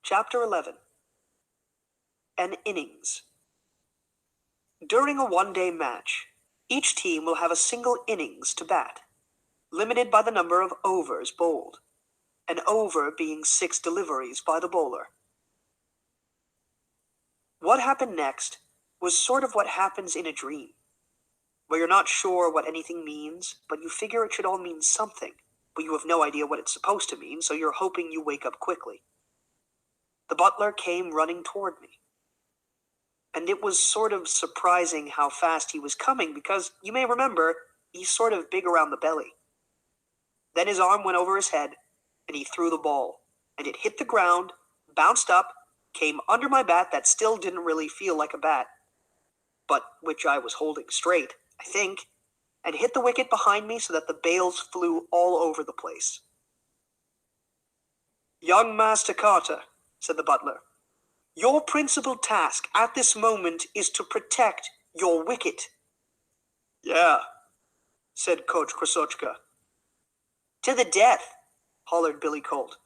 Chapter 11. An innings. During a one-day match, each team will have a single innings to bat, limited by the number of overs bowled, an over being 6 deliveries by the bowler. What happened next was sort of what happens in a dream, where you're not sure what anything means, but you figure it should all mean something, but you have no idea what it's supposed to mean, so you're hoping you wake up quickly. The butler came running toward me. And it was sort of surprising how fast he was coming because, you may remember, he's sort of big around the belly. Then his arm went over his head, and he threw the ball, and it hit the ground, bounced up, came under my bat that still didn't really feel like a bat, but which I was holding straight, I think, and hit the wicket behind me so that the bails flew all over the place. "Young Master Carter," said the butler, "your principal task at this moment is to protect your wicket." "Yeah," said Coach Krasochka. "To the death," hollered Billy Colt.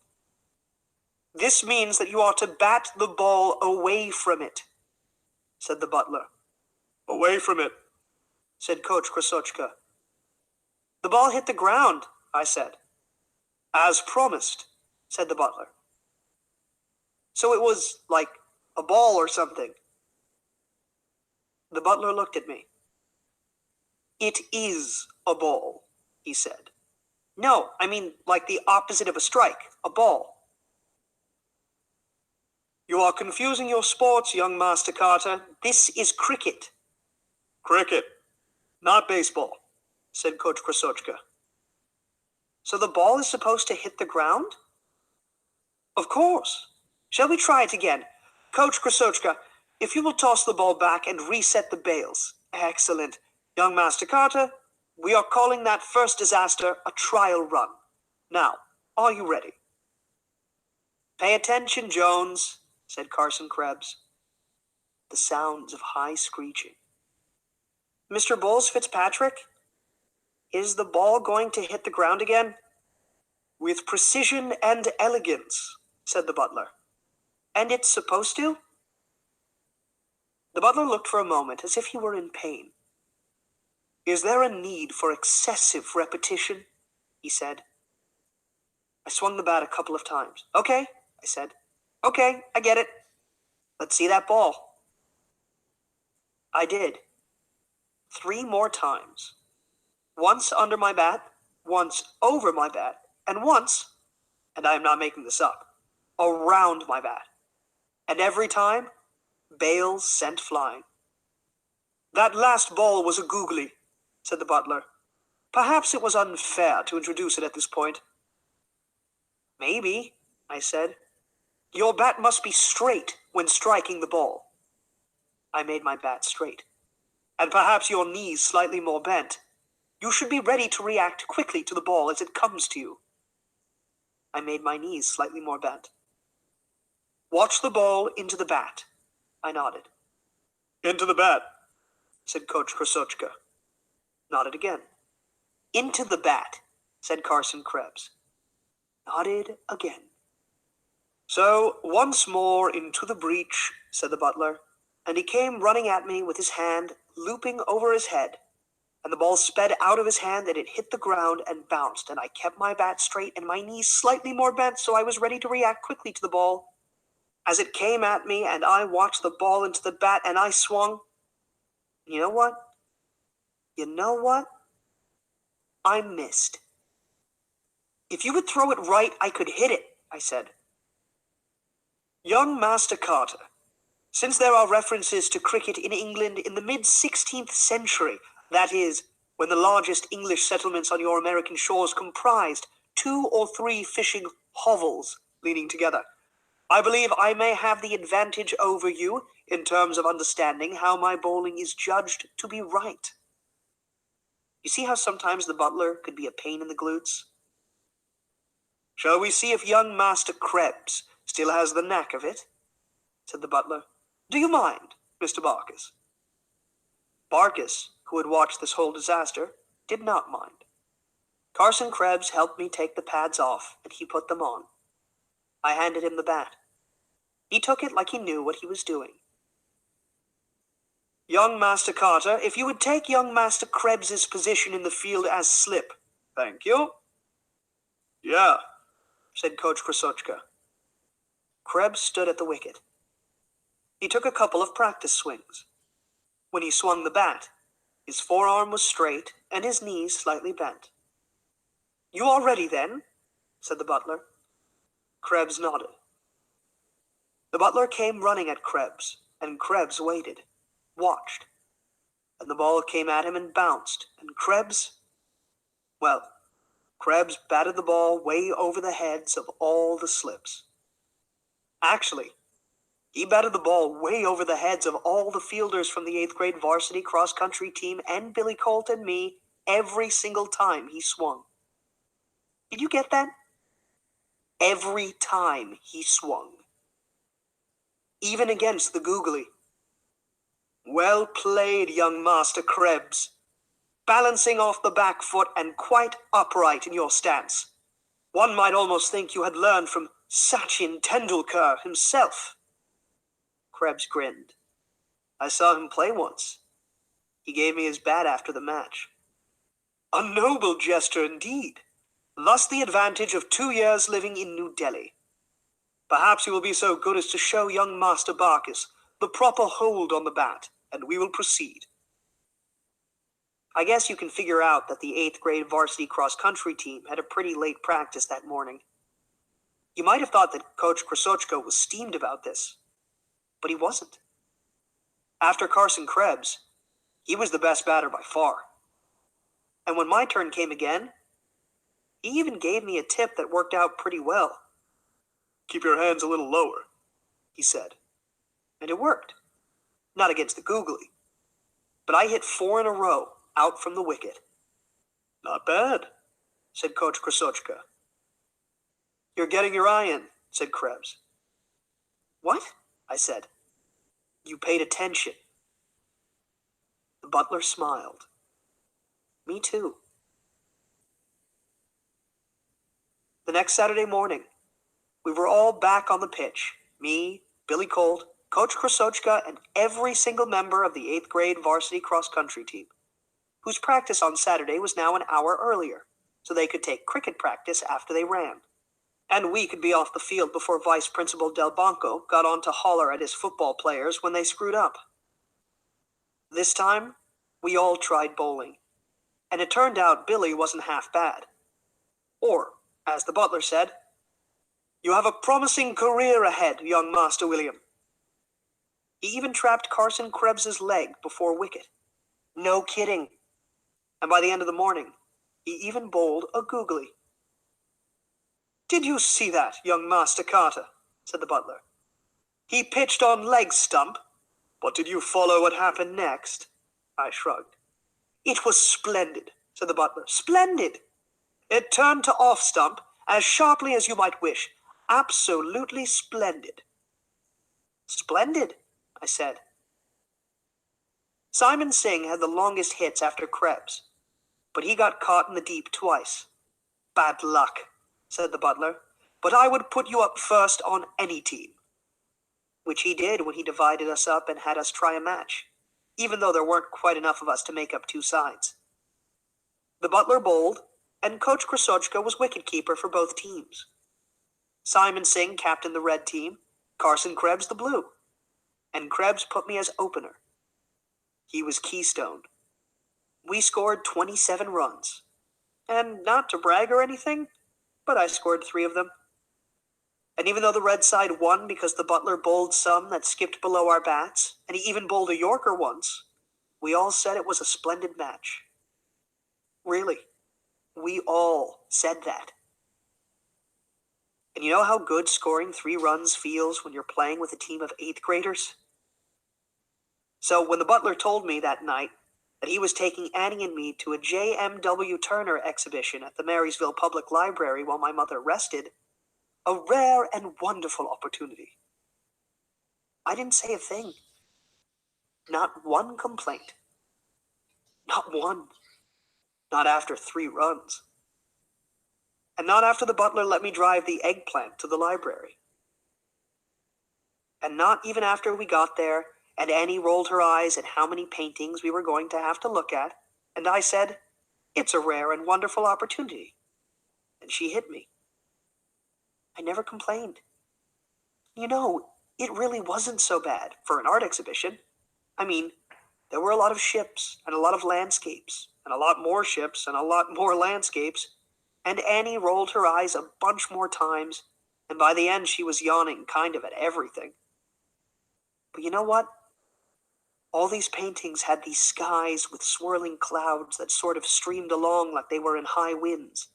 "This means that you are to bat the ball away from it," said the butler. "Away from it," said Coach Krasochka. "The ball hit the ground," I said. "As promised," said the butler. "So it was, like, a ball or something." The butler looked at me. "It is a ball," he said. "No, I mean, like the opposite of a strike, a ball." "You are confusing your sports, young Master Carter. This is cricket." "Cricket, not baseball," said Coach Krasochka. "So the ball is supposed to hit the ground?" "Of course. Shall we try it again? Coach Krasochka, if you will toss the ball back and reset the bails." "Excellent. Young Master Carter, we are calling that first disaster a trial run. Now, are you ready?" "Pay attention, Jones," said Carson Krebs. The sounds of high screeching. "Mr. Bowles Fitzpatrick, is the ball going to hit the ground again?" "With precision and elegance," said the butler. "And it's supposed to?" The butler looked for a moment as if he were in pain. "Is there a need for excessive repetition?" he said. I swung the bat a couple of times. "Okay," I said. "Okay, I get it. Let's see that ball." I did. 3 more times. Once under my bat, once over my bat, and once, and I am not making this up, around my bat. And every time, bails sent flying. "That last ball was a googly," said the butler. "Perhaps it was unfair to introduce it at this point." "Maybe," I said. "Your bat must be straight when striking the ball." I made my bat straight. "And perhaps your knees slightly more bent. You should be ready to react quickly to the ball as it comes to you." I made my knees slightly more bent. "Watch the ball into the bat." I nodded. "Into the bat," said Coach Krasochka. Nodded again. "Into the bat," said Carson Krebs. Nodded again. "So, once more into the breach," said the butler, and he came running at me with his hand looping over his head, and the ball sped out of his hand and it hit the ground and bounced, and I kept my bat straight and my knees slightly more bent so I was ready to react quickly to the ball. As it came at me and I watched the ball into the bat and I swung, you know what? I missed. "If you would throw it right, I could hit it," I said. "Young Master Carter, since there are references to cricket in England in the mid-16th century, that is, when the largest English settlements on your American shores comprised 2 or 3 fishing hovels leaning together, I believe I may have the advantage over you in terms of understanding how my bowling is judged to be right." You see how sometimes the butler could be a pain in the glutes? "Shall we see if young Master Krebs still has the knack of it?" said the butler. "Do you mind, Mr. Barkis?" Barkis, who had watched this whole disaster, did not mind. Carson Krebs helped me take the pads off, and he put them on. I handed him the bat. He took it like he knew what he was doing. Young Master Carter, if you would take young Master Krebs's position in the field as slip. Thank you. Yeah, said Coach Krasotchka. Krebs stood at the wicket. He took a couple of practice swings. When he swung the bat, his forearm was straight and his knees slightly bent. You all ready then? Said the butler. Krebs nodded. The butler came running at Krebs, and Krebs waited, watched. And the ball came at him and bounced, and Krebs batted the ball way over the heads of all the slips. Actually, he batted the ball way over the heads of all the fielders from the 8th grade varsity cross-country team and Billy Colt and me every single time he swung. Did you get that? Every time he swung. Even against the googly. Well played, young Master Krebs. Balancing off the back foot and quite upright in your stance. One might almost think you had learned from Sachin Tendulkar himself. Krebs grinned. I saw him play once. He gave me his bat after the match. A noble gesture indeed. Thus the advantage of 2 years living in New Delhi. Perhaps you will be so good as to show young Master Barkis the proper hold on the bat, and we will proceed. I guess you can figure out that the 8th grade varsity cross-country team had a pretty late practice that morning. You might have thought that Coach Krasotchka was steamed about this, but he wasn't. After Carson Krebs, he was the best batter by far. And when my turn came again, he even gave me a tip that worked out pretty well. Keep your hands a little lower, he said. And it worked. Not against the googly. But I hit 4 in a row out from the wicket. Not bad, said Coach Krasotchka. You're getting your eye in, said Krebs. What? I said. You paid attention. The butler smiled. Me too. The next Saturday morning, we were all back on the pitch. Me, Billy Colt, Coach Krasotchka, and every single member of the 8th grade varsity cross-country team, whose practice on Saturday was now an hour earlier, so they could take cricket practice after they ran. And we could be off the field before Vice Principal Del Banco got on to holler at his football players when they screwed up. This time, we all tried bowling, and it turned out Billy wasn't half bad. Or, as the butler said, you have a promising career ahead, young Master William. He even trapped Carson Krebs's leg before wicket. No kidding. And by the end of the morning, he even bowled a googly. Did you see that, young Master Carter? Said the butler. He pitched on leg stump. But did you follow what happened next? I shrugged. It was splendid, said the butler. Splendid. It turned to off stump as sharply as you might wish. Absolutely splendid. Splendid, I said. Simon Singh had the longest hits after Krebs, but he got caught in the deep twice. Bad luck, said the butler, but I would put you up first on any team. Which he did when he divided us up and had us try a match, even though there weren't quite enough of us to make up 2 sides. The butler bowled, and Coach Krasotchka was wicketkeeper for both teams. Simon Singh captained the red team, Carson Krebs the blue, and Krebs put me as opener. He was keystone. We scored 27 runs, and not to brag or anything, but I scored 3 of them. And even though the red side won because the butler bowled some that skipped below our bats, and he even bowled a Yorker once, we all said it was a splendid match. Really, we all said that. And you know how good scoring 3 runs feels when you're playing with a team of 8th graders? So when the butler told me that night that he was taking Annie and me to a J.M.W. Turner exhibition at the Marysville Public Library while my mother rested, a rare and wonderful opportunity, I didn't say a thing. Not one complaint. Not one. Not after 3 runs. And not after the butler let me drive the eggplant to the library. And not even after we got there, and Annie rolled her eyes at how many paintings we were going to have to look at, and I said, "It's a rare and wonderful opportunity." And she hit me. I never complained. You know, it really wasn't so bad for an art exhibition. I mean, there were a lot of ships and a lot of landscapes, and a lot more ships and a lot more landscapes, and Annie rolled her eyes a bunch more times, and by the end she was yawning kind of at everything. But you know what? All these paintings had these skies with swirling clouds that sort of streamed along like they were in high winds,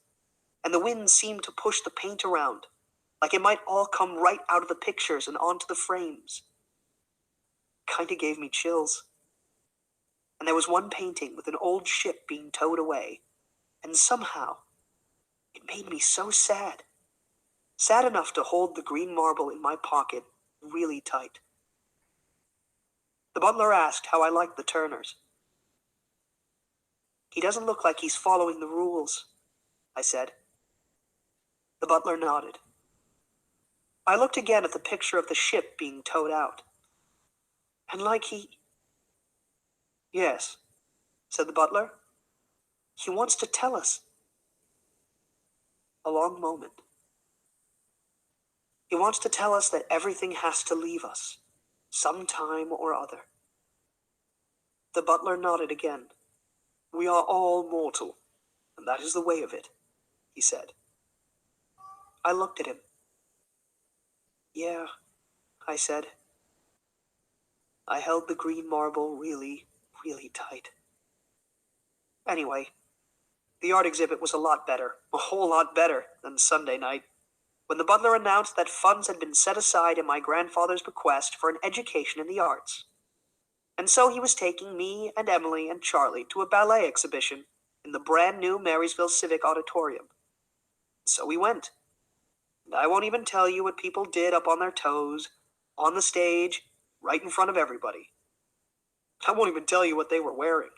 and the winds seemed to push the paint around, like it might all come right out of the pictures and onto the frames. Kinda gave me chills. And there was one painting with an old ship being towed away, and somehow it made me so sad. Sad enough to hold the green marble in my pocket really tight. The butler asked how I liked the Turners. "He doesn't look like he's following the rules," I said. The butler nodded. I looked again at the picture of the ship being towed out. And like he... "Yes," said the butler. "He wants to tell us." A long moment. "He wants to tell us that everything has to leave us, sometime or other." The butler nodded again. "We are all mortal, and that is the way of it," he said. I looked at him. "Yeah," I said. I held the green marble really, really tight. Anyway, the art exhibit was a lot better, a whole lot better than Sunday night, when the butler announced that funds had been set aside in my grandfather's bequest for an education in the arts. And so he was taking me and Emily and Charlie to a ballet exhibition in the brand new Marysville Civic Auditorium. So we went. And I won't even tell you what people did up on their toes, on the stage, right in front of everybody. I won't even tell you what they were wearing.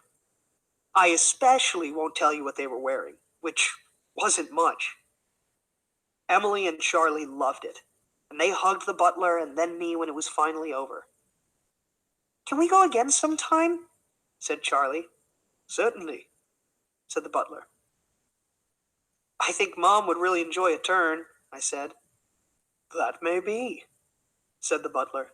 I especially won't tell you what they were wearing, which wasn't much. Emily and Charlie loved it, and they hugged the butler and then me when it was finally over. "Can we go again sometime?" said Charlie. "Certainly," said the butler. "I think Mom would really enjoy a turn," I said. "That may be," said the butler.